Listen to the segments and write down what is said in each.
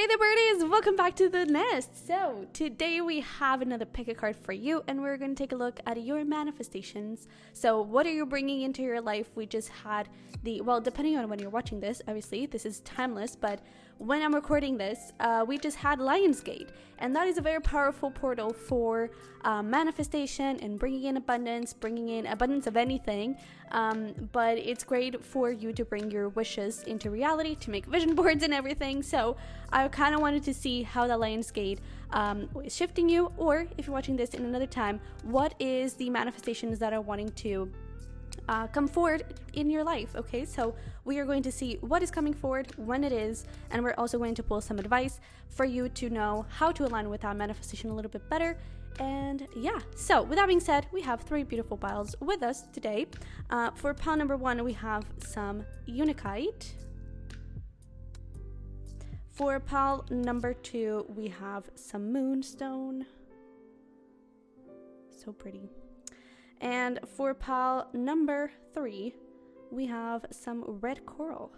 Hey there birdies, welcome back to the nest. So today we have another pick a card for you and we're going to take a look at your manifestations. So what are you bringing into your life? We just had well, depending on when you're watching this, obviously this is timeless, but when I'm recording this, we just had Lionsgate, and that is a very powerful portal for manifestation and bringing in abundance of anything. But it's great for you to bring your wishes into reality, to make vision boards and everything. So I kind of wanted to see how the Lionsgate is shifting you, or if you're watching this in another time, what is the manifestations that are wanting to come forward in your life. Okay, so we are going to see what is coming forward, when it is, and we're also going to pull some advice for you to know how to align with that manifestation a little bit better. And yeah, so with that being said, we have three beautiful piles with us today. For pile number one, we have some Unikite. For pile number two, we have some Moonstone. So pretty. And for pile number three, we have some red coral.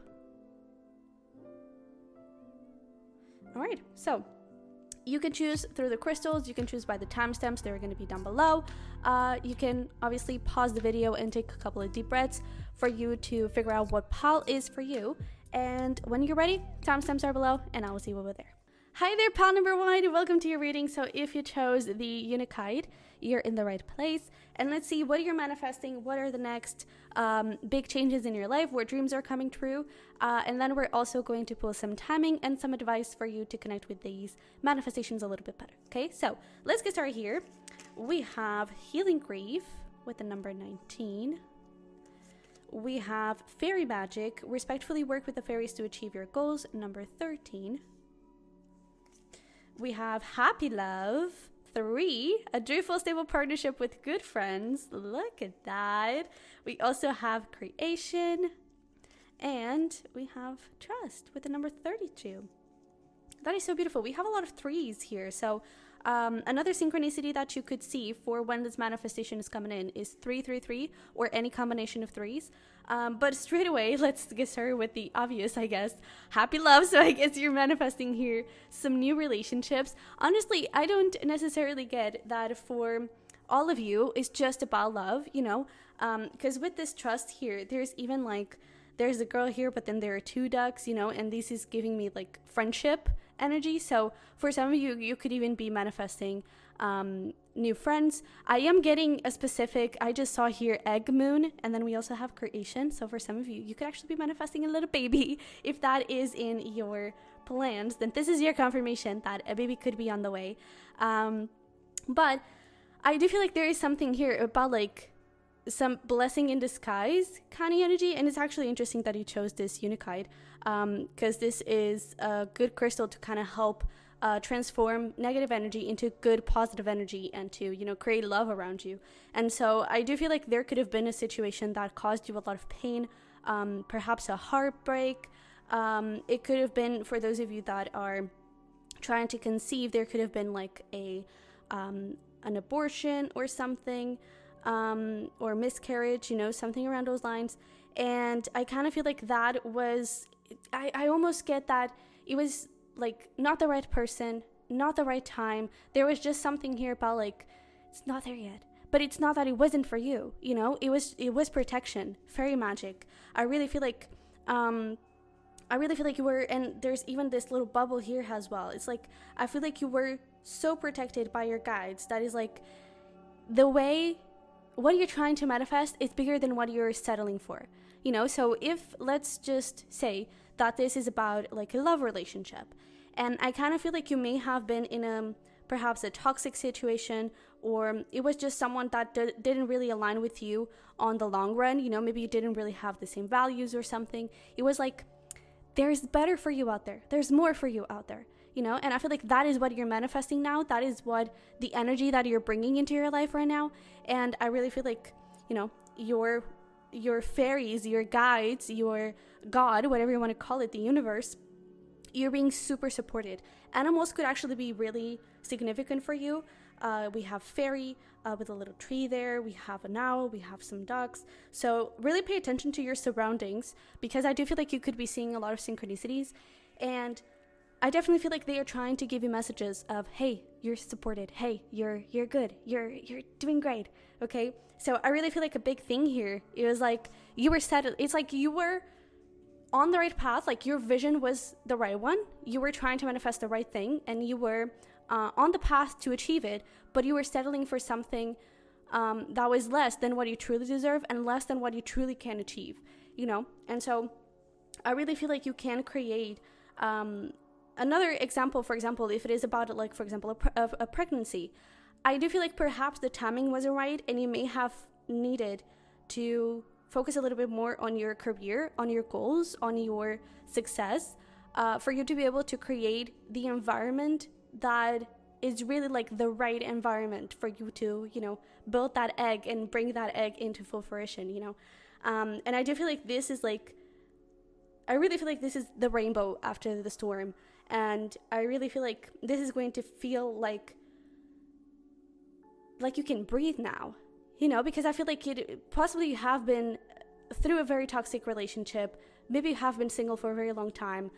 All right, so you can choose through the crystals, you can choose by the timestamps, they're going to be down below. You can obviously pause the video and take a couple of deep breaths for you to figure out what pile is for you. And when you're ready, timestamps are below, and I will see you over there. Hi there, pile number one. Welcome to your reading. So if you chose the Unikite, you're in the right place. And let's see what you're manifesting. What are the next big changes in your life? What dreams are coming true? And then we're also going to pull some timing and some advice for you to connect with these manifestations a little bit better. Okay, so let's get started here. We have Healing Grief with the number 19. We have Fairy Magic. Respectfully work with the fairies to achieve your goals, number 13. We have Happy Love, 3, a joyful, stable partnership with good friends. Look at that. We also have Creation, and we have Trust with the number 32. That is so beautiful. We have a lot of threes here. So another synchronicity that you could see for when this manifestation is coming in is 333 or any combination of threes. But straight away, let's get started with the obvious, I guess. Happy love. So I guess you're manifesting here some new relationships. Honestly, I don't necessarily get that for all of you it's just about love, you know, because with this trust here, there's even like, there's a girl here, but then there are two ducks, you know, and this is giving me like friendship energy. So for some of you, you could even be manifesting new friends. I am getting a specific, I just saw here egg moon, and then we also have Creation. So for some of you, you could actually be manifesting a little baby. If that is in your plans, then this is your confirmation that a baby could be on the way. But I do feel like there is something here about like some blessing in disguise kind of energy, and it's actually interesting that you chose this Unikite because this is a good crystal to kind of help transform negative energy into good positive energy and to, you know, create love around you. And so I do feel like there could have been a situation that caused you a lot of pain, perhaps a heartbreak. It could have been, for those of you that are trying to conceive, there could have been like an abortion or something, or miscarriage, you know, something around those lines. And I kind of feel like that was, I almost get that it was like not the right person, not the right time. There was just something here about like, it's not there yet, but it's not that it wasn't for you, you know, it was protection, fairy magic. I really feel like you were, and there's even this little bubble here as well. It's like, I feel like you were so protected by your guides. That is like the way, what you're trying to manifest is bigger than what you're settling for, you know? So if, let's just say that this is about like a love relationship, and I kind of feel like you may have been in perhaps a toxic situation, or it was just someone that didn't really align with you on the long run, you know, maybe you didn't really have the same values or something. It was like, there's better for you out there. There's more for you out there. You know, and I feel like that is what you're manifesting now. That is what the energy that you're bringing into your life right now. And I really feel like, you know, your fairies, your guides, your God, whatever you want to call it, the universe, you're being super supported. Animals could actually be really significant for you. We have fairy with a little tree there. We have an owl. We have some ducks. So really pay attention to your surroundings, because I do feel like you could be seeing a lot of synchronicities. And I definitely feel like they are trying to give you messages of, hey, you're supported. Hey, you're good. You're doing great. Okay. So I really feel like a big thing here. It was like you were set. It's like you were on the right path. Like your vision was the right one. You were trying to manifest the right thing, and you were on the path to achieve it. But you were settling for something that was less than what you truly deserve and less than what you truly can achieve. You know. And so I really feel like you can create. Another example, for example, if it is about, like, for example, a pregnancy, I do feel like perhaps the timing wasn't right, and you may have needed to focus a little bit more on your career, on your goals, on your success, for you to be able to create the environment that is really like the right environment for you to, you know, build that egg and bring that egg into full fruition, you know. And I do feel like this is like, I really feel like this is the rainbow after the storm. And I really feel like this is going to feel like you can breathe now, you know, because I feel like possibly you have been through a very toxic relationship. Maybe you have been single for a very long time.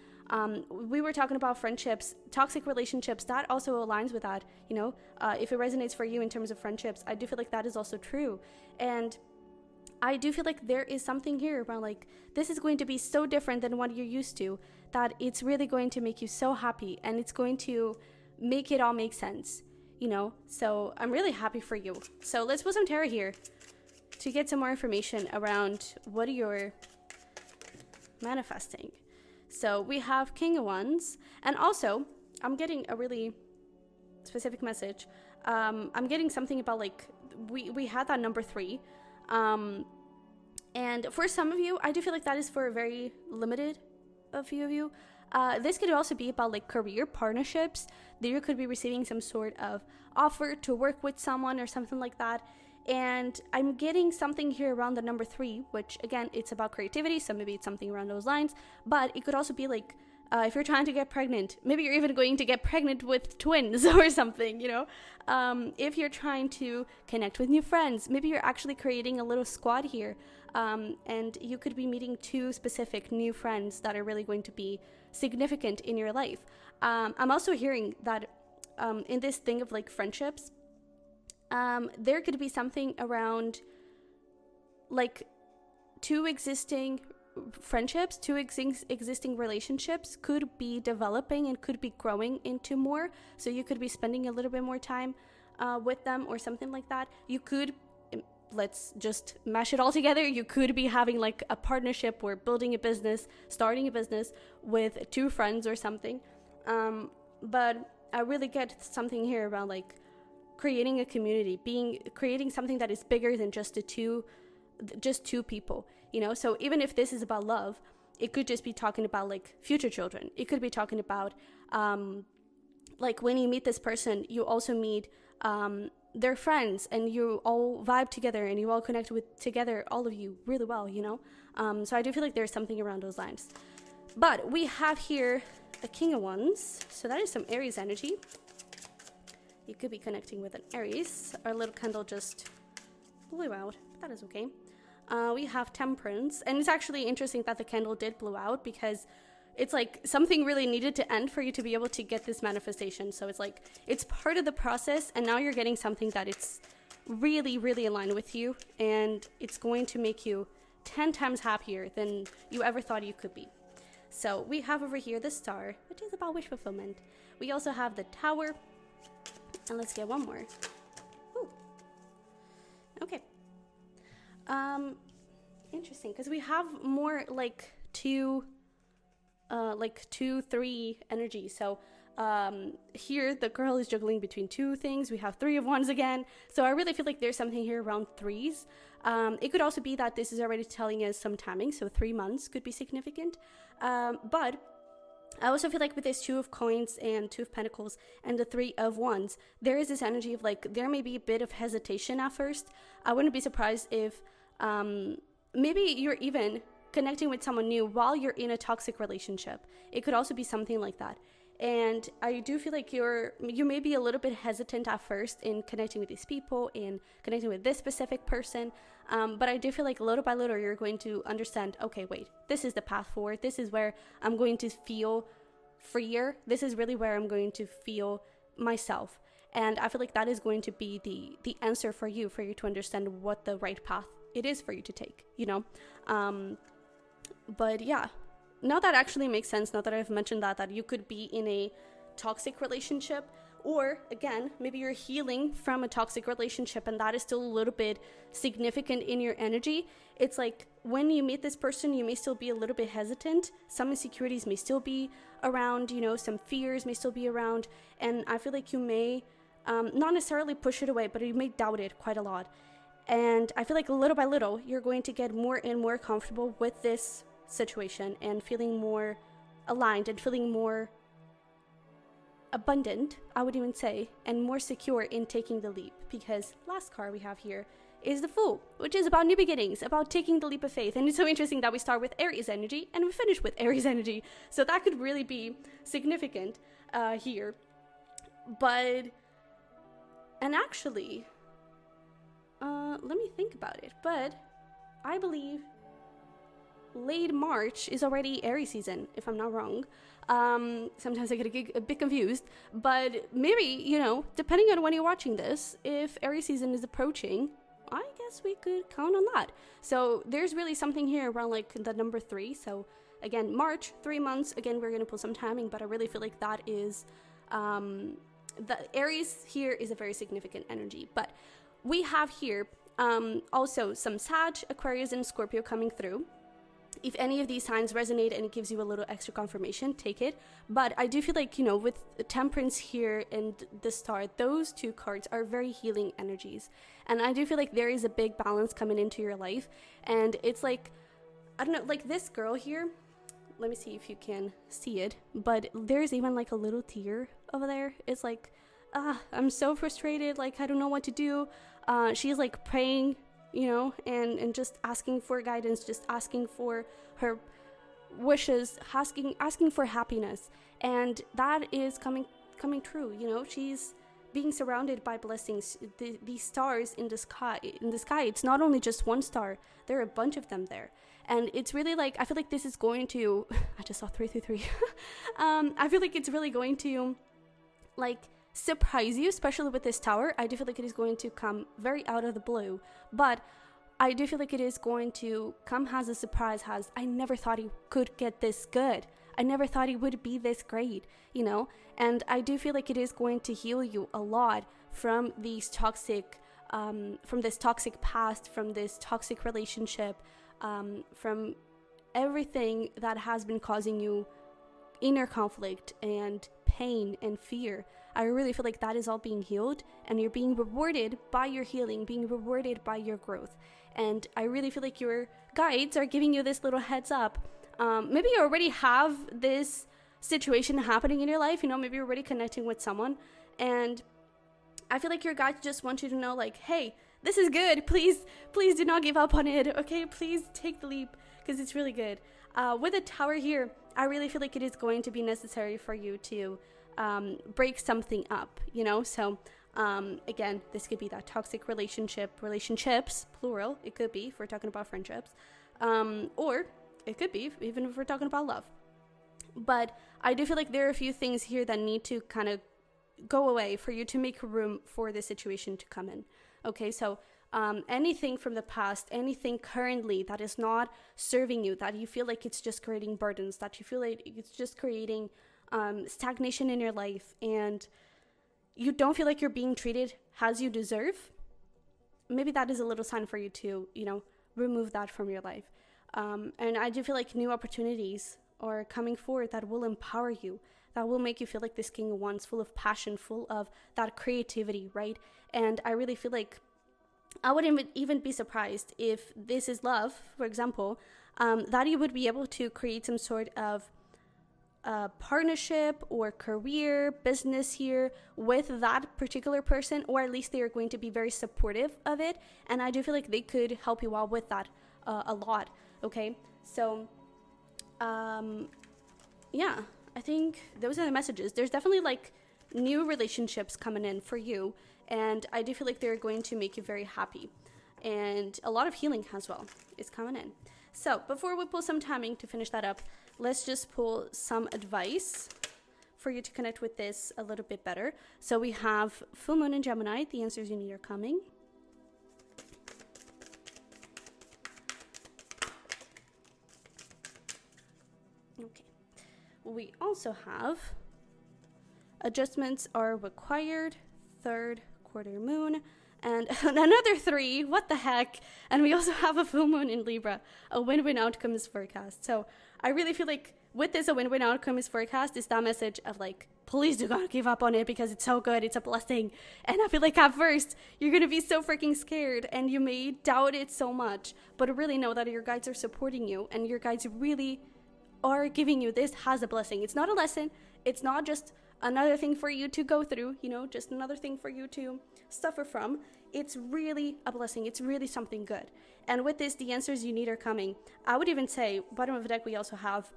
We were talking about friendships, toxic relationships. That also aligns with that, you know, if it resonates for you in terms of friendships, I do feel like that is also true. And I do feel like there is something here about, like, this is going to be so different than what you're used to, that it's really going to make you so happy, and it's going to make it all make sense, you know? So I'm really happy for you. So let's put some tarot here to get some more information around what you're manifesting. So we have King of Wands, and also I'm getting a really specific message. I'm getting something about, like, we had that number 3. And for some of you, I do feel like that is for a very limited a few of you. This could also be about, like, career partnerships, that you could be receiving some sort of offer to work with someone or something like that. And I'm getting something here around the number 3, which again, it's about creativity. So maybe it's something around those lines, but it could also be like, if you're trying to get pregnant, maybe you're even going to get pregnant with twins or something, you know. If you're trying to connect with new friends, maybe you're actually creating a little squad here, and you could be meeting 2 specific new friends that are really going to be significant in your life. I'm also hearing that in this thing of, like, friendships, there could be something around, like, 2 existing friendships, 2 existing relationships could be developing and could be growing into more. So you could be spending a little bit more time with them or something like that. You could, let's just mash it all together, you could be having, like, a partnership or building a business, starting a business with 2 friends or something. But I really get something here around, like, creating a community, creating something that is bigger than just two people, you know. So even if this is about love, it could just be talking about, like, future children. It could be talking about like, when you meet this person, you also meet their friends, and you all vibe together, and you all connect with together, all of you, really well, you know. So I do feel like there's something around those lines. But we have here the King of Wands, so that is some Aries energy. You could be connecting with an Aries. Our little candle just blew out, but that is okay. We have Temperance, and it's actually interesting that the candle did blow out, because it's like something really needed to end for you to be able to get this manifestation. So it's like, it's part of the process, and now you're getting something that it's really, really aligned with you, and it's going to make you 10 times happier than you ever thought you could be. So we have over here the Star, which is about wish fulfillment. We also have the Tower, and let's get one more. Ooh. Okay. Interesting, because we have more like 2, 3 energy. So here the girl is juggling between 2 things. We have 3 of Wands again. So I really feel like there's something here around 3s. It could also be that this is already telling us some timing. So 3 months could be significant. But I also feel like with this 2 of Coins and 2 of Pentacles and the 3 of Wands, there is this energy of, like, there may be a bit of hesitation at first. I wouldn't be surprised if maybe you're even connecting with someone new while you're in a toxic relationship. It could also be something like that. And I do feel like you may be a little bit hesitant at first in connecting with these people, in connecting with this specific person. But I do feel like little by little, you're going to understand, okay, wait, this is the path forward. This is where I'm going to feel freer. This is really where I'm going to feel myself. And I feel like that is going to be the answer for you to understand what the right path it is for you to take, you know? But yeah, now that actually makes sense, now that I've mentioned that you could be in a toxic relationship, or again, maybe you're healing from a toxic relationship and that is still a little bit significant in your energy. It's like when you meet this person, you may still be a little bit hesitant. Some insecurities may still be around, you know, some fears may still be around. And I feel like you may not necessarily push it away, but you may doubt it quite a lot. And I feel like little by little, you're going to get more and more comfortable with this situation and feeling more aligned and feeling more abundant, I would even say, and more secure in taking the leap. Because last card we have here is the Fool, which is about new beginnings, about taking the leap of faith. And it's so interesting that we start with Aries energy and we finish with Aries energy. So that could really be significant here. But, and actually, let me think about it. But I believe late March is already Aries season, if I'm not wrong. Sometimes I get a bit confused, but maybe, you know, depending on when you're watching this, if Aries season is approaching, I guess we could count on that. So there's really something here around like the number 3. So again, March, 3 months. Again, we're going to pull some timing, but I really feel like that is, the Aries here is a very significant energy. But we have here also some Sag, Aquarius, and Scorpio coming through. If any of these signs resonate and it gives you a little extra confirmation, take it. But I do feel like, you know, with Temperance here and the Star, those 2 cards are very healing energies. And I do feel like there is a big balance coming into your life. And it's like, I don't know, like this girl here, let me see if you can see it, but there's even like a little tear over there. It's like, I'm so frustrated, like I don't know what to do. She's like praying, you know, and just asking for guidance, just asking for her wishes, asking for happiness. And that is coming true, you know. She's being surrounded by blessings, these stars in the sky. It's not only just one star, there are a bunch of them there. And it's really like, I feel like this is going to, I just saw 333. I feel like it's really going to like surprise you, especially with this Tower. I do feel like it is going to come very out of the blue, but I do feel like it is going to come as a surprise. I never thought he could get this good. I never thought he would be this great, you know. And I do feel like it is going to heal you a lot from these toxic from this toxic past, from this toxic relationship, from everything that has been causing you inner conflict and pain and fear. I really feel like that is all being healed, and you're being rewarded by your healing, being rewarded by your growth. And I really feel like your guides are giving you this little heads up. Maybe you already have this situation happening in your life, you know, maybe you're already connecting with someone, and I feel like your guides just want you to know, like, hey, this is good, please do not give up on it, okay? Please take the leap, because it's really good. With a Tower here, I really feel like it is going to be necessary for you to break something up, you know. So again, this could be that toxic relationships, plural. It could be if we're talking about friendships, or it could be even if we're talking about love. But I do feel like there are a few things here that need to kind of go away for you to make room for this situation to come in. Okay, so anything from the past, anything currently that is not serving you, that you feel like it's just creating burdens, that you feel like it's just creating stagnation in your life, and you don't feel like you're being treated as you deserve, maybe that is a little sign for you to, you know, remove that from your life. And I do feel like new opportunities are coming forward that will empower you, that will make you feel like this King of Wands, full of passion, full of that creativity, right? And I really feel like I wouldn't even be surprised if this is love, for example, that you would be able to create some sort of partnership or career, business here with that particular person, or at least they are going to be very supportive of it. And I do feel like they could help you out with that a lot. Okay, so yeah, I think those are the messages. There's definitely like new relationships coming in for you, and I do feel like they're going to make you very happy, and a lot of healing as well is coming in. So before we pull some timing to finish that up, let's just pull some advice for you to connect with this a little bit better. So we have full moon in Gemini. The answers you need are coming. Okay. We also have adjustments are required, third quarter moon, and another 3. What the heck? And we also have a full moon in Libra. A win-win outcome is forecast. So I really feel like with this, a win-win outcome is forecast is that message of like, please do not give up on it because it's so good. It's a blessing. And I feel like at first you're going to be so freaking scared and you may doubt it so much, but really know that your guides are supporting you and your guides really are giving you this as a blessing. It's not a lesson. It's not just another thing for you to go through, you know, just another thing for you to suffer from. It's really a blessing. It's really something good. And with this, the answers you need are coming. I would even say, bottom of the deck, we also have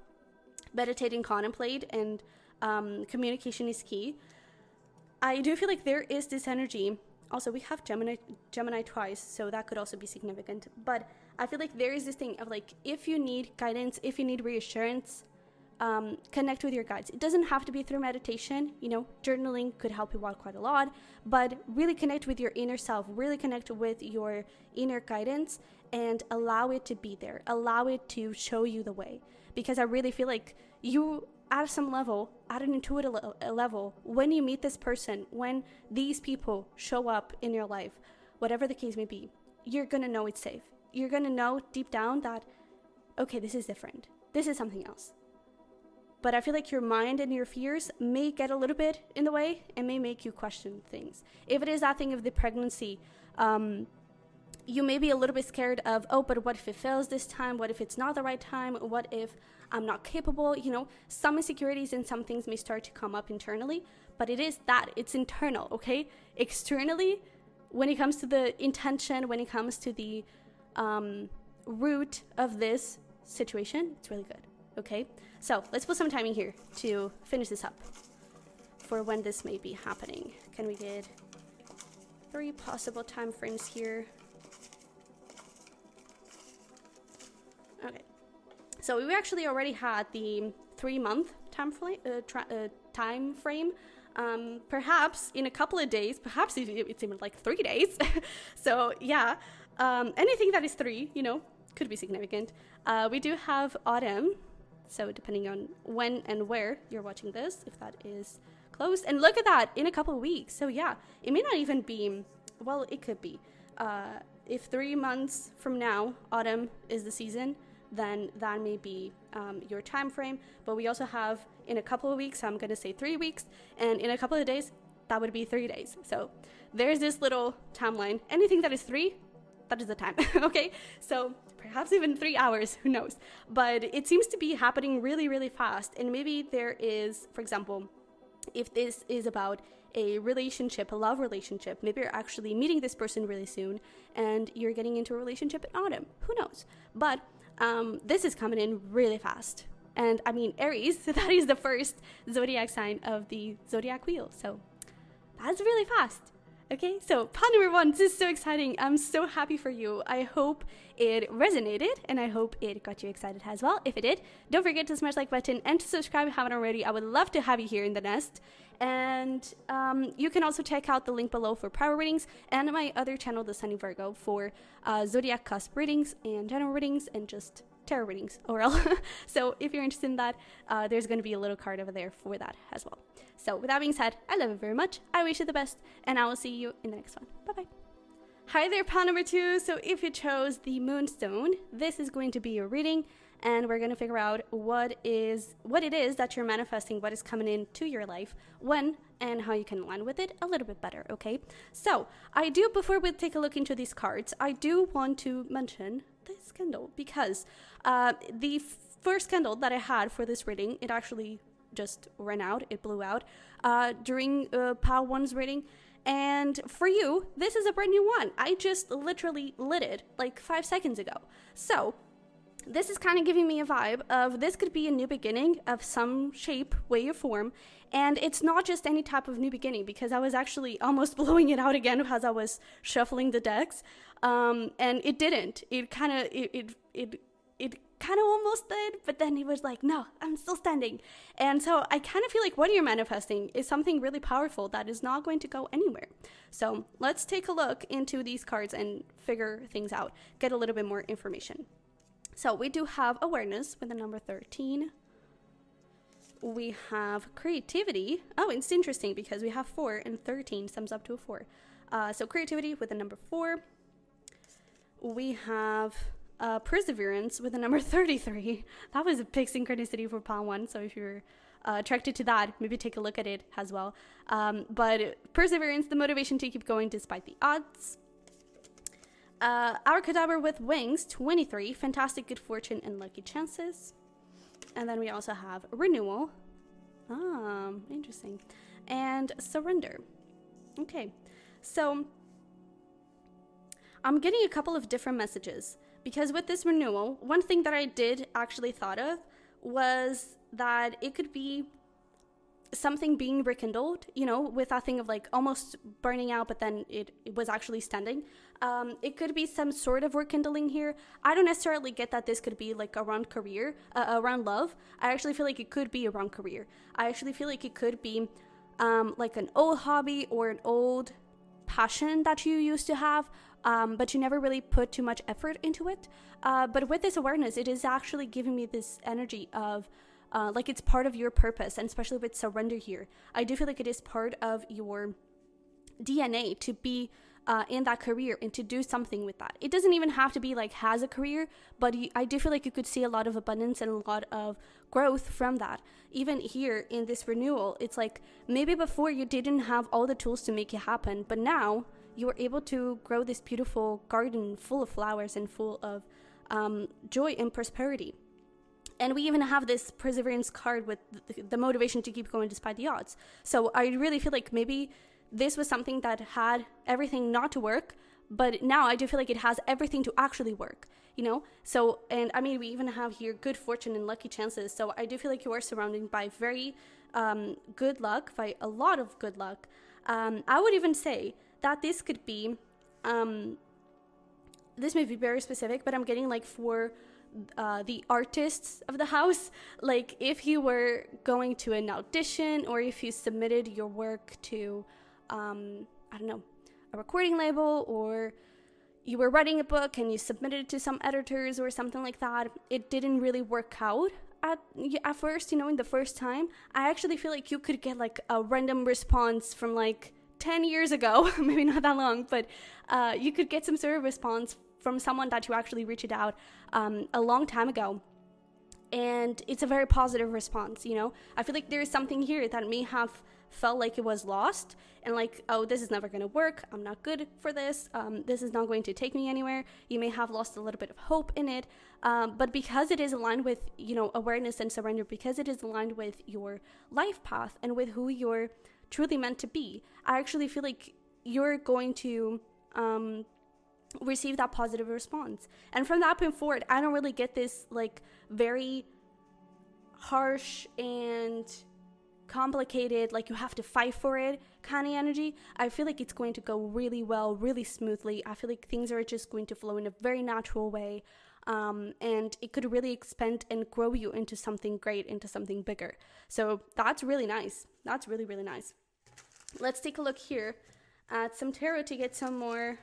meditate and contemplate, and communication is key. I do feel like there is this energy. Also, we have Gemini twice, so that could also be significant. But I feel like there is this thing of like, if you need guidance, if you need reassurance, connect with your guides. It doesn't have to be through meditation, you know, journaling could help you out quite a lot, but really connect with your inner self, really connect with your inner guidance and allow it to be there, allow it to show you the way. Because I really feel like you, at some level, at an intuitive level, when you meet this person, when these people show up in your life, whatever the case may be, you're going to know it's safe. You're going to know deep down that, okay, this is different. This is something else. But I feel like your mind and your fears may get a little bit in the way and may make you question things. If it is that thing of the pregnancy, you may be a little bit scared of, oh, but what if it fails this time? What if it's not the right time? What if I'm not capable? You know, some insecurities and some things may start to come up internally, but it is that, it's internal, okay? Externally, when it comes to the intention, when it comes to the root of this situation, it's really good, okay? So let's put some timing here to finish this up for when this may be happening. Can we get 3 possible time frames here? Okay, so we actually already had the 3-month time frame. Perhaps in a couple of days, perhaps it's even like 3 days. So yeah, anything that is 3, you know, could be significant. We do have autumn. So depending on when and where you're watching this, if that is close. And look at that, in a couple of weeks. So yeah, it may not even be, well, it could be. If 3 months from now, autumn is the season, then that may be your time frame. But we also have in a couple of weeks, I'm going to say 3 weeks. And in a couple of days, that would be 3 days. So there's this little timeline. Anything that is 3, that is the time, okay? So perhaps even 3 hours, who knows? But it seems to be happening really, really fast. And maybe there is, for example, if this is about a relationship, a love relationship, maybe you're actually meeting this person really soon and you're getting into a relationship in autumn, who knows? But this is coming in really fast. And I mean, Aries, that is the first zodiac sign of the zodiac wheel. So that's really fast. Okay, so part number 1, this is so exciting. I'm so happy for you. I hope it resonated and I hope it got you excited as well. If it did, don't forget to smash like button and to subscribe if you haven't already. I would love to have you here in the nest. And you can also check out the link below for private readings and my other channel, the Sunny Virgo, for zodiac cusp readings and general readings and just tarot readings overall. So if you're interested in that, there's going to be a little card over there for that as well. So with that being said, I love you very much. I wish you the best and I will see you in the next one. Bye-bye. Hi there, pile number 2. So if you chose the Moonstone, this is going to be your reading and we're going to figure out what it is that you're manifesting, what is coming into your life, when, and how you can align with it a little bit better, okay? So before we take a look into these cards, I do want to mention this candle because the first candle that I had for this reading, it actually just ran out, it blew out during pile 1's reading. And for you, this is a brand new one. I just literally lit it like 5 seconds ago. So this is kind of giving me a vibe of this could be a new beginning of some shape, way, or form. And it's not just any type of new beginning because I was actually almost blowing it out again as I was shuffling the decks. And it didn't. It kind of, it kind of almost did, but then he was like, no, I'm still standing. And so I kind of feel like what you're manifesting is something really powerful that is not going to go anywhere. So let's take a look into these cards and figure things out, get a little bit more information. So we do have awareness with the number 13. We have creativity. Oh, it's interesting because we have 4 and 13 sums up to a 4. So creativity with the number 4. We have perseverance with the number 33. That was a big synchronicity for pile 1. So if you're attracted to that, maybe take a look at it as well. But perseverance, the motivation to keep going despite the odds. Abracadabra with wings, 23. Fantastic good fortune and lucky chances. And then we also have renewal. Interesting. And surrender. Okay. So I'm getting a couple of different messages because with this renewal, one thing that I did actually thought of was that it could be something being rekindled, you know, with that thing of like almost burning out, but then it was actually standing. It could be some sort of rekindling here. I don't necessarily get that this could be like around career, around love. I actually feel like it could be around career. I actually feel like it could be like an old hobby or an old passion that you used to have, but you never really put too much effort into it. But with this awareness, it is actually giving me this energy of like it's part of your purpose, and especially with surrender here, I do feel like it is part of your DNA to be in that career and to do something with that. It doesn't even have to be like has a career, but I do feel like you could see a lot of abundance and a lot of growth from that. Even here in this renewal, it's like maybe before you didn't have all the tools to make it happen, but now you are able to grow this beautiful garden full of flowers and full of joy and prosperity. And we even have this perseverance card with the motivation to keep going despite the odds. So I really feel like maybe this was something that had everything not to work, but now I do feel like it has everything to actually work, you know? So, and I mean, we even have here good fortune and lucky chances. So I do feel like you are surrounded by very good luck, by a lot of good luck. I would even say that this could be, this may be very specific, but I'm getting like for the artists of the house, like if you were going to an audition or if you submitted your work to I don't know, a recording label, or you were writing a book and you submitted it to some editors or something like that, it didn't really work out at first, you know, in the first time. I actually feel like you could get like a random response from like 10 years ago, maybe not that long, but you could get some sort of response from someone that you actually reached out a long time ago, and it's a very positive response, you know. I feel like there's something here that may have felt like it was lost and like, oh, this is never going to work, I'm not good for this, this is not going to take me anywhere. You may have lost a little bit of hope in it, but because it is aligned with, you know, awareness and surrender, because it is aligned with your life path and with who you're truly meant to be, I actually feel like you're going to receive that positive response. And from that point forward, I don't really get this like very harsh and complicated, like you have to fight for it kind of energy. I feel like it's going to go really well, really smoothly. I feel like things are just going to flow in a very natural way, and it could really expand and grow you into something great, into something bigger. So that's really nice. That's really, really nice. Let's take a look here at some tarot to get some more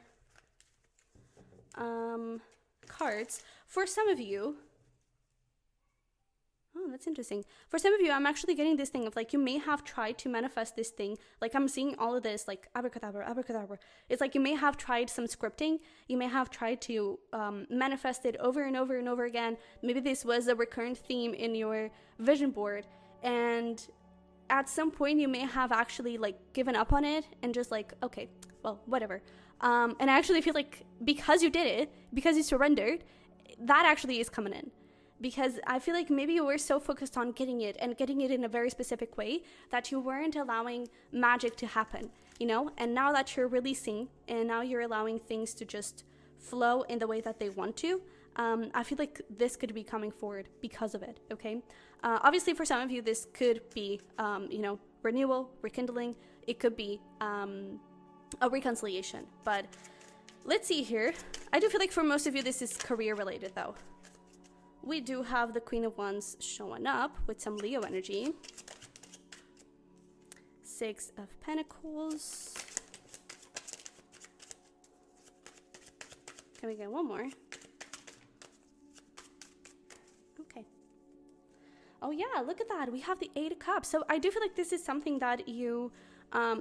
cards. For some of you, oh, that's interesting. For some of you, I'm actually getting this thing of like, you may have tried to manifest this thing. Like I'm seeing all of this, like abracadabra, abracadabra. It's like you may have tried some scripting. You may have tried to manifest it over and over and over again. Maybe this was a recurrent theme in your vision board. And at some point, you may have actually like given up on it and just like, okay, well, whatever. And I actually feel like because you did it, because you surrendered, that actually is coming in. Because I feel like maybe you were so focused on getting it and getting it in a very specific way that you weren't allowing magic to happen, you know? And now that you're releasing and now you're allowing things to just flow in the way that they want to, I feel like this could be coming forward because of it, okay? Obviously, for some of you, this could be, you know, renewal, rekindling. It could be a reconciliation. But let's see here. I do feel like for most of you, this is career related, though. we do have the Queen of Wands showing up with some Leo energy. Six of Pentacles. Can we get one more? Okay. Oh yeah, look at that. We have the Eight of Cups. So I do feel like this is something that you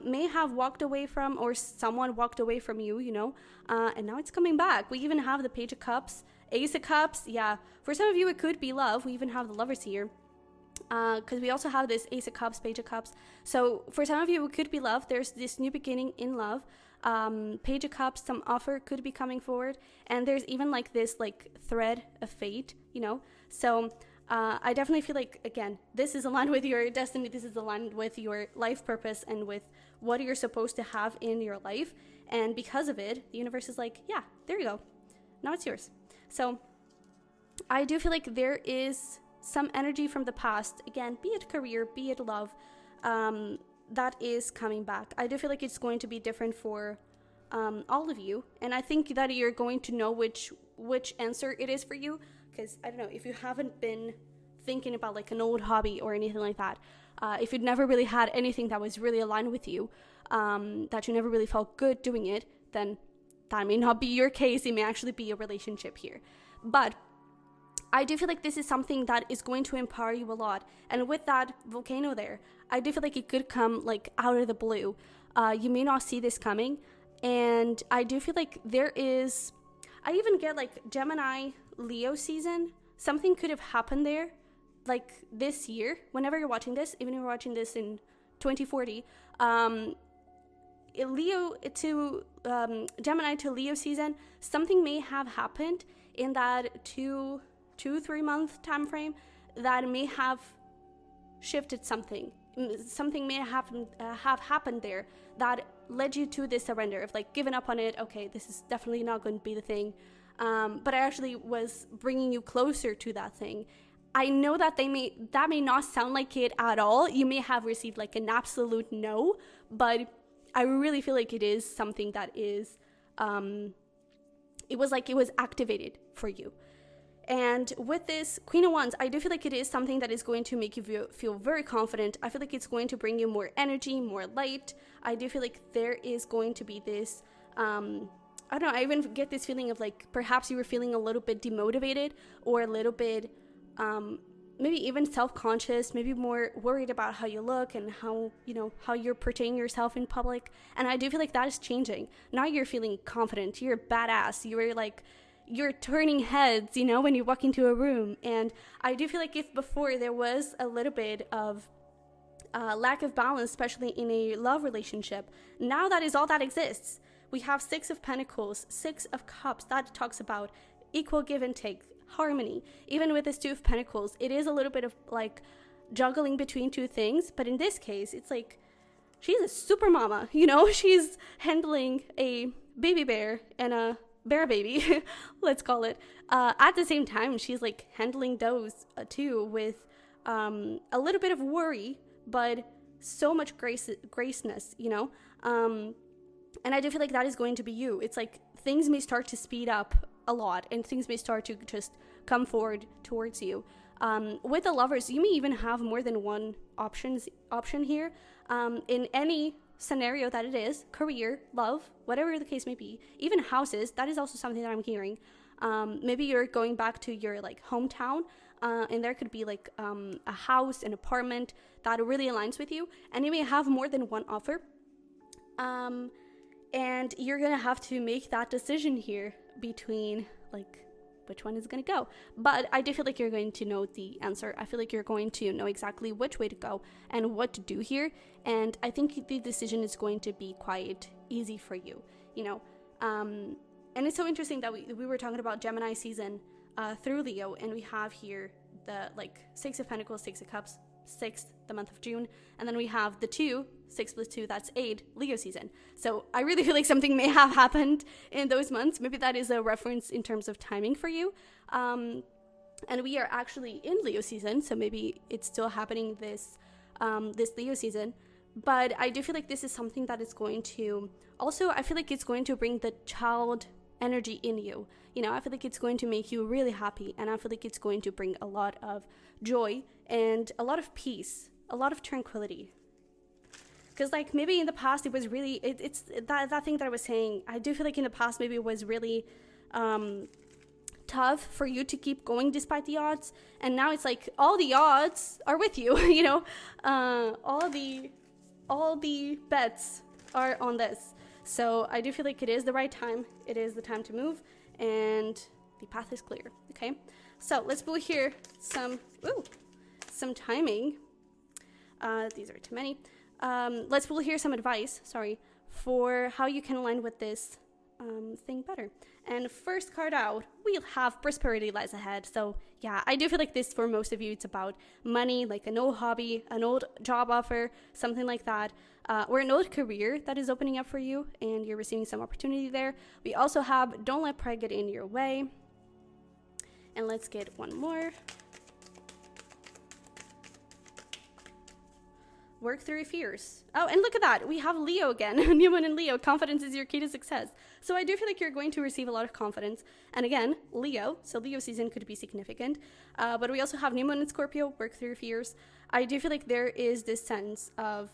may have walked away from, or someone walked away from you, you know, and now it's coming back. We even have the Page of Cups, Ace of Cups. Yeah, for some of you it could be love. We even have the Lovers here, because we also have this Ace of Cups, Page of Cups. So for some of you it could be love. There's this new beginning in love. Page of Cups, some offer could be coming forward, and there's even like this like thread of fate, you know. So I definitely feel like, again, this is aligned with your destiny. This is aligned with your life purpose and with what you're supposed to have in your life. And because of it, the universe is like, yeah, there you go. Now it's yours. So I do feel like there is some energy from the past, again, be it career, be it love, that is coming back. I do feel like it's going to be different for all of you. And I think that you're going to know which answer it is for you. Because, I don't know, if you haven't been thinking about like an old hobby or anything like that, if you'd never really had anything that was really aligned with you, that you never really felt good doing it, then that may not be your case. It may actually be a relationship here. But I do feel like this is something that is going to empower you a lot. And with that volcano there, I do feel like it could come like out of the blue. You may not see this coming. And I do feel like there is, I even get like Gemini, Leo season. Something could have happened there like this year. Whenever you're watching this, even if you're watching this in 2040, Leo to Gemini to Leo season, something may have happened in that 2-3 month time frame that may have shifted something. Something may have happened there that led you to this surrender of like giving up on it. Okay, this is definitely not going to be the thing. But I actually was bringing you closer to that thing. I know that that may not sound like it at all. You may have received like an absolute no, but I really feel like it is something that is, it was activated for you. And with this Queen of Wands, I do feel like it is something that is going to make you feel very confident. I feel like it's going to bring you more energy, more light. I do feel like there is going to be this, I don't know, I even get this feeling of like perhaps you were feeling a little bit demotivated or a little bit maybe even self-conscious, maybe more worried about how you look and how, you know, how you're portraying yourself in public. And I do feel like that is changing. Now you're feeling confident, you're badass, you're turning heads, you know, when you walk into a room. And I do feel like if before there was a little bit of lack of balance, especially in a love relationship, now that is all that exists. We have Six of Pentacles, Six of Cups. That talks about equal give and take, harmony. Even with this Two of Pentacles, it is a little bit of like juggling between two things. But in this case, it's like she's a super mama, you know, she's handling a baby bear and a bear baby, let's call it. At the same time, she's like handling those too with a little bit of worry, but so much graceness, you know. And I do feel like that is going to be you. It's like things may start to speed up a lot and things may start to just come forward towards you. With the Lovers, you may even have more than one option here. In any scenario that it is, career, love, whatever the case may be, even houses, that is also something that I'm hearing. Maybe you're going back to your like hometown, and there could be like a house, an apartment that really aligns with you, and you may have more than one offer. And you're gonna have to make that decision here between like which one is gonna go. But I do feel like you're going to know the answer. I feel like you're going to know exactly which way to go and what to do here. And I think the decision is going to be quite easy for you, you know. And it's so interesting that we were talking about Gemini season through Leo, and we have here the like Six of Pentacles, Six of Cups, 6th, the month of June, and then we have the 2, 6 plus 2, that's 8, Leo season. So I really feel like something may have happened in those months. Maybe that is a reference in terms of timing for you. And we are actually in Leo season, so maybe it's still happening this Leo season. But I do feel like this is something that is going to also, I feel like it's going to bring the child energy in you. You know, I feel like it's going to make you really happy, and I feel like it's going to bring a lot of joy and a lot of peace, a lot of tranquility. Because, like, maybe in the past it was really, it's that thing that I was saying, I do feel like in the past maybe it was really tough for you to keep going despite the odds. And now it's like all the odds are with you, you know, all the bets are on this. So I do feel like it is the right time. It is the time to move, and the path is clear. Okay, so let's pull here some timing. These are too many. Let's pull here some advice, for how you can align with this thing better. And first card out, we'll have prosperity lies ahead. So yeah, I do feel like this for most of you, it's about money, like an old hobby, an old job offer, something like that. Or an old career that is opening up for you and you're receiving some opportunity there. We also have don't let pride get in your way. And let's get one more. Work through your fears. Oh, and look at that. We have Leo again. New Moon in Leo. Confidence is your key to success. So I do feel like you're going to receive a lot of confidence. And again, Leo. So Leo season could be significant. But we also have New Moon in Scorpio. Work through your fears. I do feel like there is this sense of...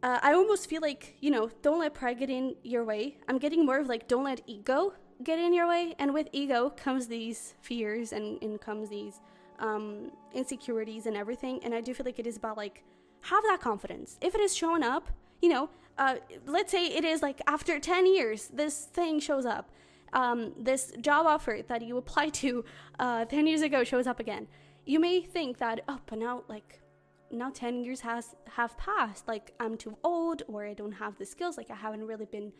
I almost feel like, you know, don't let pride get in your way. I'm getting more of like, don't let ego get in your way. And with ego comes these fears and comes these... insecurities and everything. And I do feel like it is about like, have that confidence. If it is showing up, you know, let's say it is like after 10 years, this thing shows up. This job offer that you applied to 10 years ago shows up again. You may think that, oh, but now 10 years have passed. Like I'm too old, or I don't have the skills. Like I haven't really been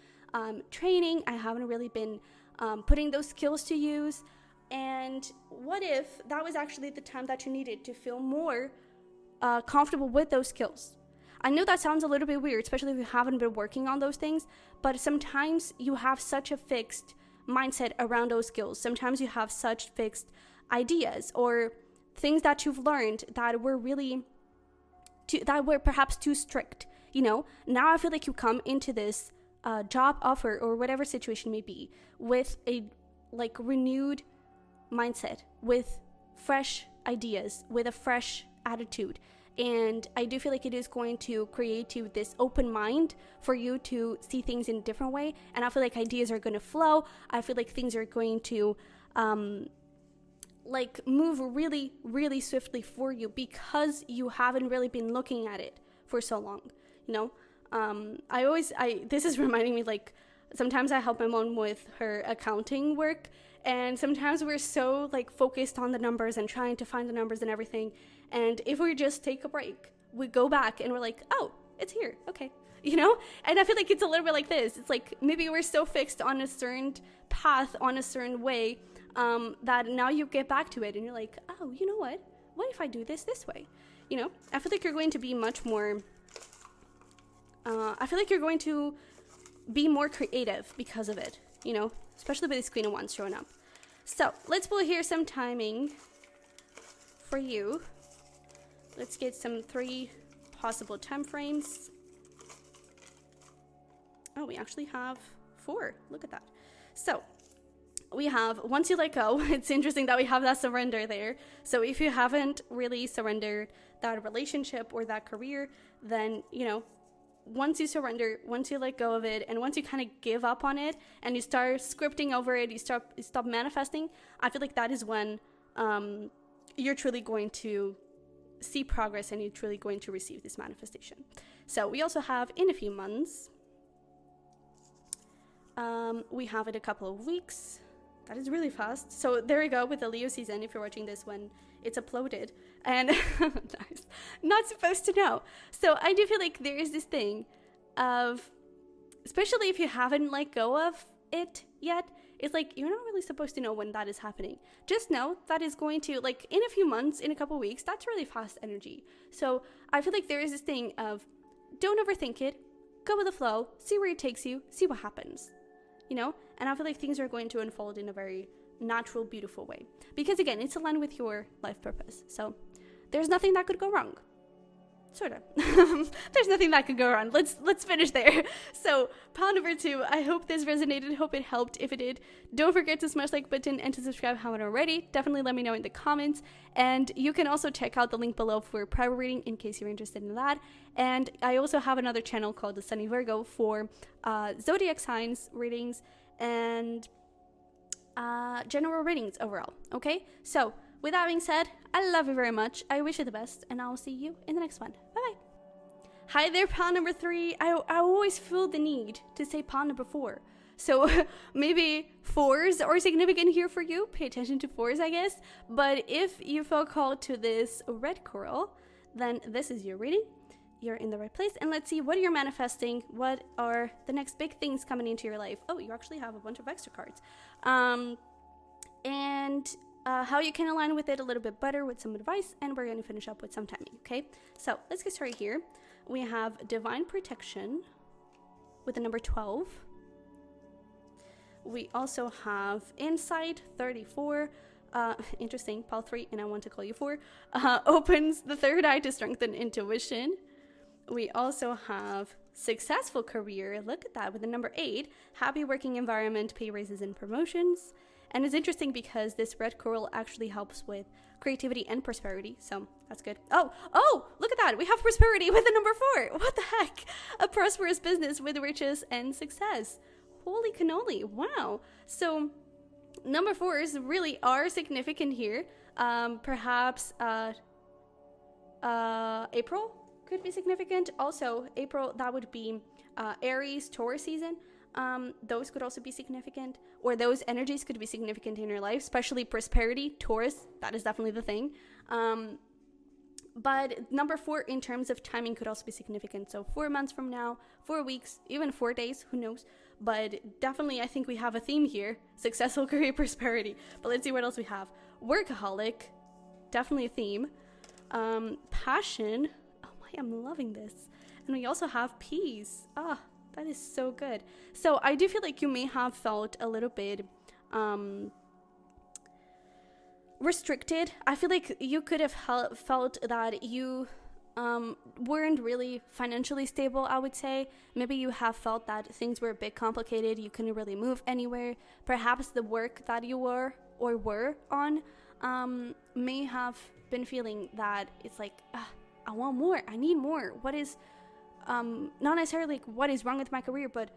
training. I haven't really been putting those skills to use. And what if that was actually the time that you needed to feel more comfortable with those skills? I know that sounds a little bit weird, especially if you haven't been working on those things, but sometimes you have such a fixed mindset around those skills. Sometimes you have such fixed ideas or things that you've learned that were that were perhaps too strict. You know, now I feel like you come into this job offer or whatever situation may be with a like renewed mindset, with fresh ideas, with a fresh attitude. And I do feel like it is going to create you this open mind for you to see things in a different way. And I feel like ideas are going to flow. I feel like things are going to like move really, really swiftly for you because you haven't really been looking at it for so long. You know, this is reminding me, like, sometimes I help my mom with her accounting work. And sometimes we're so like focused on the numbers and trying to find the numbers and everything. And if we just take a break, we go back and we're like, oh, it's here. Okay. You know? And I feel like it's a little bit like this. It's like maybe we're so fixed on a certain path, on a certain way, that now you get back to it and you're like, oh, you know what? What if I do this way? You know? I feel like you're going to be much more... I feel like you're going to be more creative because of it, you know? Especially with this Queen of Wands showing up. So let's pull here some timing for you. Let's get some 3 possible time frames. Oh, we actually have 4. Look at that. So we have once you let go. It's interesting that we have that surrender there. So if you haven't really surrendered that relationship or that career, then, you know, once you surrender, once you let go of it, and once you kind of give up on it and you start scripting over it, you stop manifesting, I feel like that is when you're truly going to see progress and you're truly going to receive this manifestation. So we also have in a few months, we have it a couple of weeks. That is really fast. So there we go with the Leo season, if you're watching this when it's uploaded. And nice. Not supposed to know. So I do feel like there is this thing of, especially if you haven't let go of it yet, it's like you're not really supposed to know when that is happening. Just know that is going to, like, in a few months, in a couple of weeks, that's really fast energy. So I feel like there is this thing of, don't overthink it, go with the flow, see where it takes you, see what happens, you know? And I feel like things are going to unfold in a very natural, beautiful way. Because again, it's aligned with your life purpose. So there's nothing that could go wrong. sort of. There's nothing that could go wrong. Let's finish there. So pile number 2, I hope this resonated. Hope it helped. If it did, don't forget to smash like button and to subscribe if you haven't already. Definitely let me know in the comments. And you can also check out the link below for private reading in case you're interested in that. And I also have another channel called the Sunny Virgo for zodiac signs readings and general readings overall. Okay, so with that being said, I love you very much. I wish you the best, and I will see you in the next one. Bye-bye. Hi there, pile number 3. I always feel the need to say pile number 4. So maybe 4s are significant here for you. Pay attention to 4s, I guess. But if you feel called to this red coral, then this is your reading. You're in the right place. And let's see what you're manifesting. What are the next big things coming into your life? Oh, you actually have a bunch of extra cards. How you can align with it a little bit better with some advice, and we're going to finish up with some timing, okay? So let's get started here. We have Divine Protection with the number 12. We also have Insight 34. Interesting, pile 3, and I want to call you 4. Opens the third eye to strengthen intuition. We also have Successful Career. Look at that with the number 8. Happy working environment, pay raises and promotions. And it's interesting because this red coral actually helps with creativity and prosperity. So that's good. Oh, look at that. We have prosperity with the number 4. What the heck? A prosperous business with riches and success. Holy cannoli. Wow. So number 4s really are significant here. Perhaps April could be significant. Also, April, that would be Aries, Taurus season. Those could also be significant, or those energies could be significant in your life, especially prosperity, Taurus, that is definitely the thing. But number 4 in terms of timing could also be significant. So 4 months from now, 4 weeks, even 4 days, who knows? But definitely I think we have a theme here, successful career, prosperity. But let's see what else we have. Workaholic, definitely a theme. Passion, oh my, I'm loving this. And we also have peace. That is so good. So I do feel like you may have felt a little bit restricted. I feel like you could have felt that you weren't really financially stable, I would say. Maybe you have felt that things were a bit complicated. You couldn't really move anywhere. Perhaps the work that you were on may have been feeling that it's like, I want more. I need more. What is... not necessarily like what is wrong with my career, but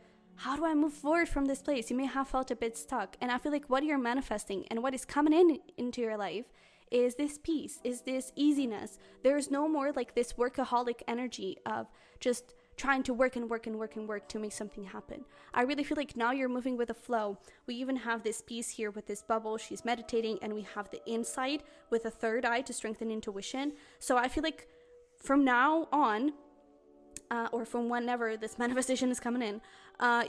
how do I move forward from this place? You may have felt a bit stuck. And I feel like what you're manifesting and what is coming into your life is this peace, is this easiness. There's no more like this workaholic energy of just trying to work and work and work and work to make something happen. I really feel like now you're moving with a flow. We even have this piece here with this bubble. She's meditating, and we have the insight with a third eye to strengthen intuition. So I feel like from now on, or from whenever this manifestation is coming in,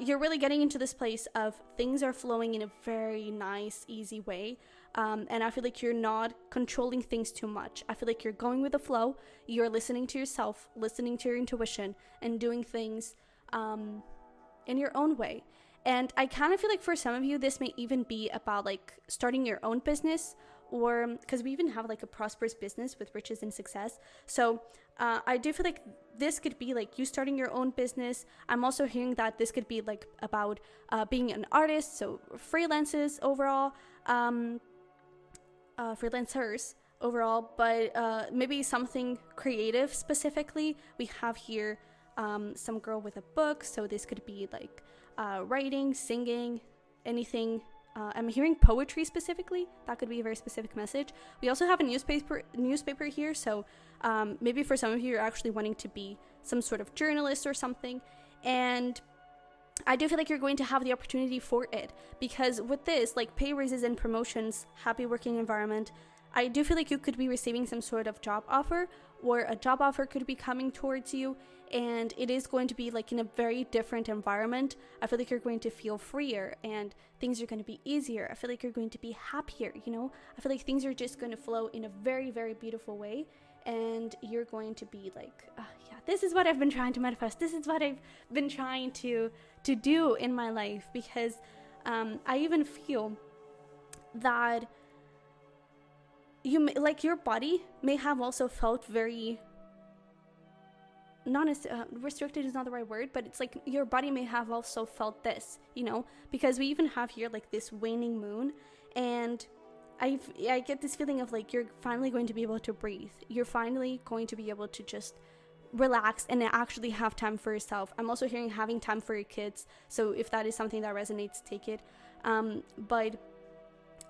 you're really getting into this place of things are flowing in a very nice, easy way. And I feel like you're not controlling things too much. I feel like you're going with the flow. You're listening to yourself, listening to your intuition, and doing things in your own way. And I kind of feel like for some of you, this may even be about like starting your own business, or because we even have like a prosperous business with riches and success. So I do feel like this could be like you starting your own business. I'm also hearing that this could be like about being an artist, so freelancers overall, freelancers overall, but maybe something creative specifically. We have here some girl with a book, so this could be like writing, singing, anything. I'm hearing poetry specifically. That could be a very specific message. We also have a newspaper here, so maybe for some of you, you're actually wanting to be some sort of journalist or something. And I do feel like you're going to have the opportunity for it, because with this, like pay raises and promotions, happy working environment, I do feel like you could be receiving some sort of job offer, or a job offer could be coming towards you, and it is going to be like in a very different environment. I feel like you're going to feel freer and things are going to be easier. I feel like you're going to be happier, you know? I feel like things are just going to flow in a very, very beautiful way, and you're going to be like, yeah, this is what I've been trying to manifest. This is what I've been trying to do in my life, because I even feel that you like your body may have also felt very restricted is not the right word, but it's like your body may have also felt this, you know, because we even have here like this waning moon, and I get this feeling of like you're finally going to be able to breathe. You're finally going to be able to just relax and actually have time for yourself. I'm also hearing having time for your kids, so if that is something that resonates, take it. But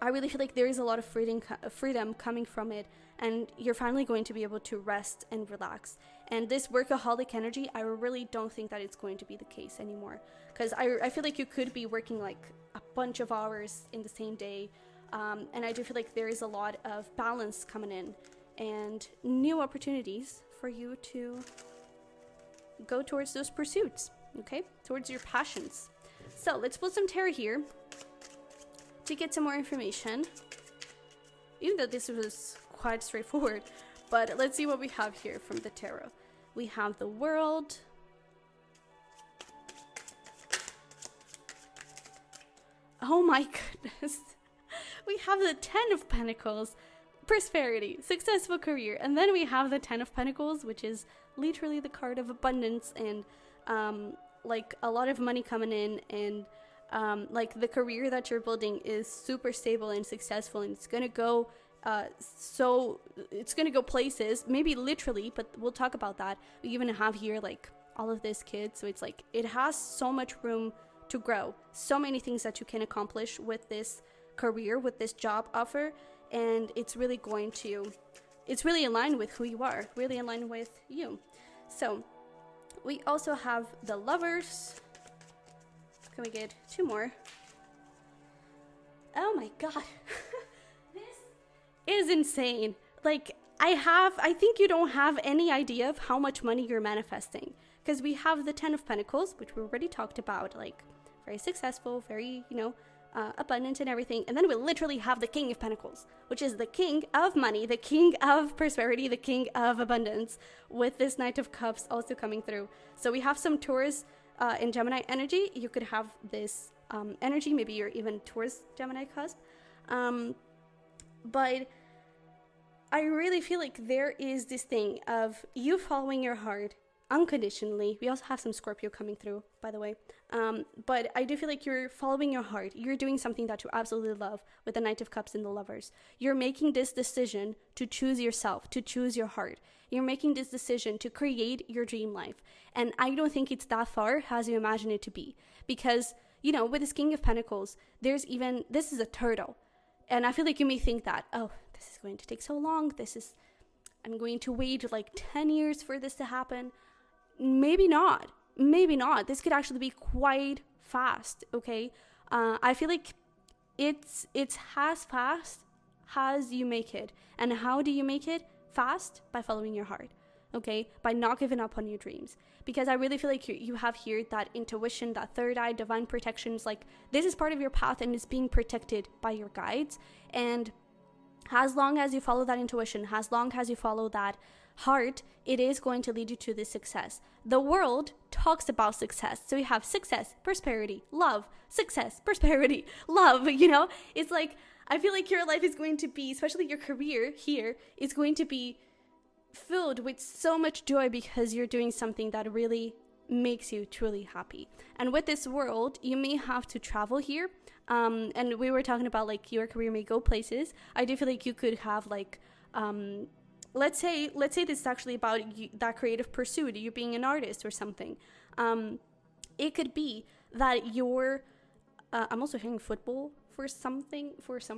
I really feel like there is a lot of freedom coming from it, and you're finally going to be able to rest and relax. And this workaholic energy, I really don't think that it's going to be the case anymore, because I feel like you could be working like a bunch of hours in the same day, and I do feel like there is a lot of balance coming in and new opportunities for you to go towards those pursuits, okay, towards your passions. So let's pull some tarot here to get some more information, even though this was quite straightforward. But let's see what we have here from the tarot. We have the World, oh my goodness, we have the Ten of Pentacles, prosperity, successful career, and then we have the Ten of Pentacles, which is literally the card of abundance and like a lot of money coming in, and like the career that you're building is super stable and successful, and it's gonna go it's gonna go places, maybe literally, but we'll talk about that. We even have here like all of this kids, so it's like it has so much room to grow, so many things that you can accomplish with this career, with this job offer, and it's really in line with who you are, really in line with you. So we also have the Lovers. Can we get two more? Oh my god. This is insane. Like, I think you don't have any idea of how much money you're manifesting, because we have the Ten of Pentacles, which we already talked about, like very successful, very, you know, abundant and everything. And then we literally have the King of Pentacles, which is the king of money, the king of prosperity, the king of abundance, with this Knight of Cups also coming through. So we have some Taurus in Gemini energy. You could have this energy, maybe you're even towards Gemini cusp. But I really feel like there is this thing of you following your heart unconditionally. We also have some Scorpio coming through, by the way. But I do feel like you're following your heart. You're doing something that you absolutely love with the Knight of Cups and the Lovers. You're making this decision to choose yourself, to choose your heart. You're making this decision to create your dream life. And I don't think it's that far as you imagine it to be. Because, you know, with this King of Pentacles, this is a turtle. And I feel like you may think that, oh, this is going to take so long. I'm going to wait like 10 years for this to happen. Maybe not. This could actually be quite fast, okay? I feel like it's as fast as you make it. And how do you make it fast? By following your heart, okay? By not giving up on your dreams. Because I really feel like you have here that intuition, that third eye, divine protections. Like, this is part of your path and it's being protected by your guides. And as long as you follow that intuition, as long as you follow that heart, it is going to lead you to this success. The World talks about success. So you have success, prosperity, love, success, prosperity, love, you know? It's like, I feel like your life is going to be, especially your career here, is going to be filled with so much joy because you're doing something that really makes you truly happy. And with this World, you may have to travel here. And we were talking about like your career may go places. I do feel like you could have like, let's say this is actually about that creative pursuit, you being an artist or something. It could be that you're, I'm also hearing football for some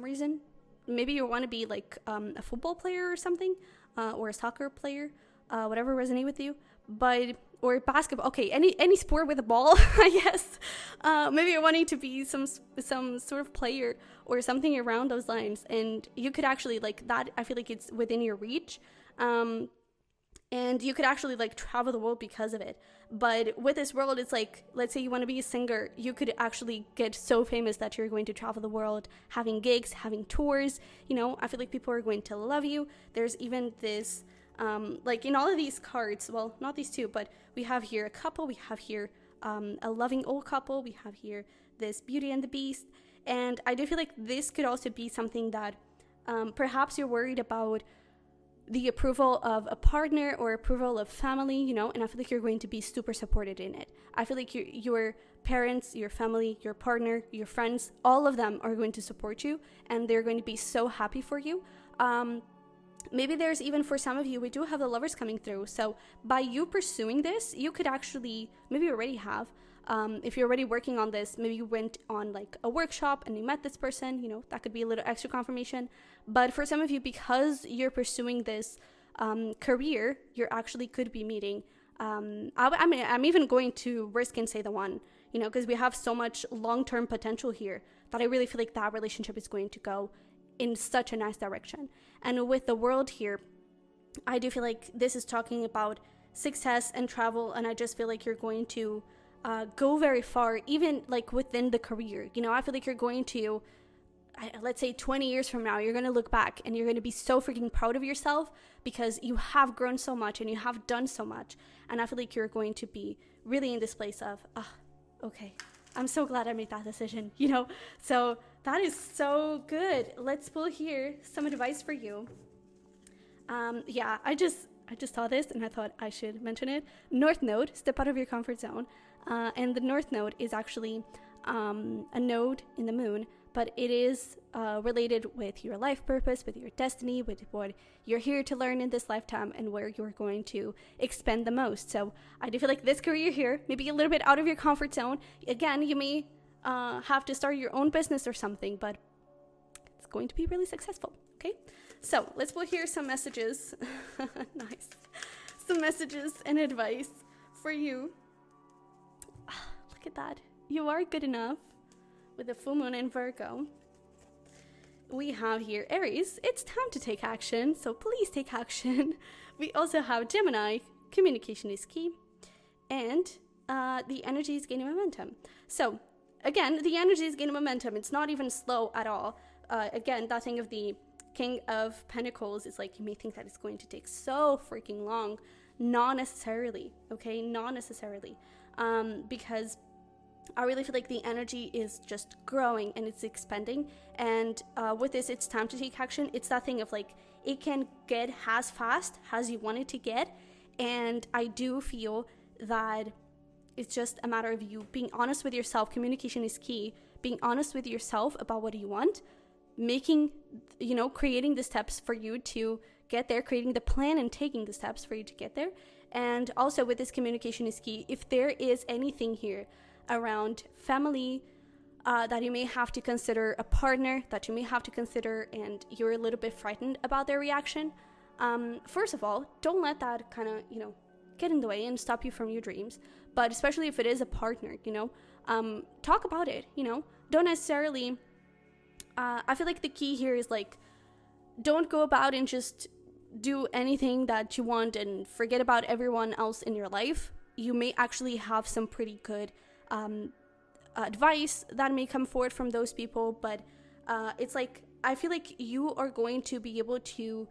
reason. Maybe you want to be like a football player or something, or a soccer player, whatever resonates with you. But or basketball, okay, any sport with a ball, I guess. Maybe you're wanting to be some sort of player or something around those lines, and you could actually like that. I feel like it's within your reach, and you could actually like travel the world because of it. But with this World, it's like, let's say you want to be a singer, you could actually get so famous that you're going to travel the world, having gigs, having tours. You know, I feel like people are going to love you. There's even this. Like in all of these cards, well, not these two, but we have here a couple, we have here a loving old couple, we have here this Beauty and the Beast, and I do feel like this could also be something that perhaps you're worried about the approval of a partner or approval of family, you know, and I feel like you're going to be super supported in it. I feel like your parents, your family, your partner, your friends, all of them are going to support you, and they're going to be so happy for you. Maybe there's even, for some of you, we do have the lovers coming through. So by you pursuing this, you could actually, maybe you already have, if you're already working on this, maybe you went on like a workshop and you met this person, you know, that could be a little extra confirmation. But for some of you, because you're pursuing this career, you actually could be meeting, I mean, I'm even going to risk and say the one, you know, because we have so much long-term potential here that I really feel like that relationship is going to go in such a nice direction. And with the world here, I do feel like this is talking about success and travel, and I just feel like you're going to go very far, even like within the career. You know, I feel like you're going to, let's say 20 years from now, you're going to look back and you're going to be so freaking proud of yourself because you have grown so much and you have done so much. And I feel like you're going to be really in this place of, okay, I'm so glad I made that decision, you know? So that is so good. Let's pull here some advice for you. Yeah, I just saw this and I thought I should mention it. North Node, step out of your comfort zone. And the North Node is actually a node in the moon, but it is related with your life purpose, with your destiny, with what you're here to learn in this lifetime and where you're going to expend the most. So I do feel like this career here may be a little bit out of your comfort zone. Again, you may have to start your own business or something, but it's going to be really successful. Okay, so let's pull here some messages. Nice. Some messages and advice for you. Look at that. You are good enough. With the full moon in Virgo, we have here Aries. It's time to take action, so please take action. We also have Gemini. Communication is key. And the energy is gaining momentum. So again, the energy is gaining momentum. It's not even slow at all. Again, that thing of the King of Pentacles is like, you may think that it's going to take so freaking long. Not necessarily, okay? Not necessarily. Because I really feel like the energy is just growing and it's expanding. And with this, it's time to take action. It's that thing of like, it can get as fast as you want it to get. And I do feel that it's just a matter of you being honest with yourself. Communication is key. Being honest with yourself about what you want. Making, you know, creating the steps for you to get there. Creating the plan and taking the steps for you to get there. And also with this, communication is key. If there is anything here around family that you may have to consider, a partner that you may have to consider, and you're a little bit frightened about their reaction, first of all, don't let that kind of, you know, get in the way and stop you from your dreams. But especially if it is a partner, you know, talk about it, you know, don't necessarily, I feel like the key here is like, don't go about and just do anything that you want and forget about everyone else in your life. You may actually have some pretty good advice that may come forward from those people, but it's like, I feel like you are going to be able to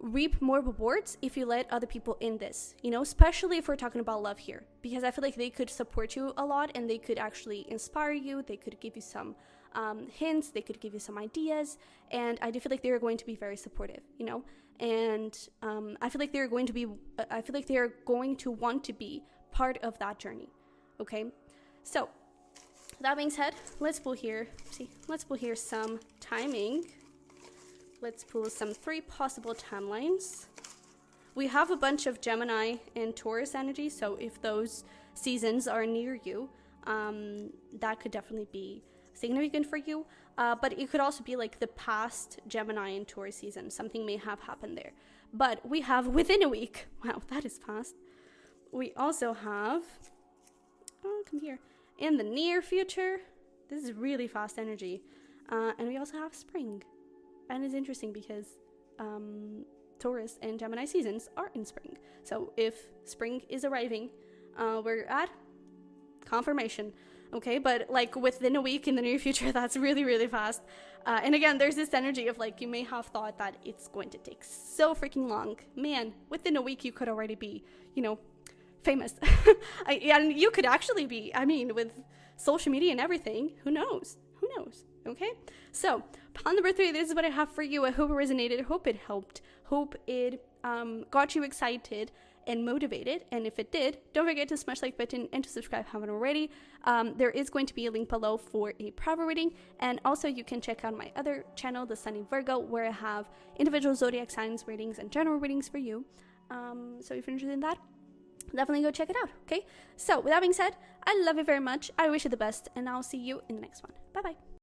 reap more rewards if you let other people in this, you know, especially if we're talking about love here, because I feel like they could support you a lot and they could actually inspire you. They could give you some hints, they could give you some ideas, and I do feel like they're going to be very supportive, you know, and I feel like they're going to want to be part of that journey. Okay, so that being said, let's pull here some timing. Let's pull some 3 possible timelines. We have a bunch of Gemini and Taurus energy, so if those seasons are near you, that could definitely be significant for you. But it could also be like the past Gemini and Taurus season. Something may have happened there. But we have within a week. Wow, that is fast. We also have, come here, in the near future. This is really fast energy. And we also have spring. And it's interesting because Taurus and Gemini seasons are in spring. So if spring is arriving, we're at confirmation. Okay, but like within a week in the near future, that's really, really fast. And again, there's this energy of like, you may have thought that it's going to take so freaking long. Man, within a week, you could already be, you know, famous. And you could actually be, I mean, with social media and everything, who knows? Okay, so pawn number 3, this is what I have for you. I hope it resonated. I hope it helped. Hope it got you excited and motivated. And if it did, don't forget to smash the like button and to subscribe if you haven't already. There is going to be a link below for a private reading. And also you can check out my other channel, the Sunny Virgo, where I have individual zodiac signs readings and general readings for you. So if you're interested in that, definitely go check it out. Okay, so with that being said, I love you very much. I wish you the best, and I'll see you in the next one. Bye bye.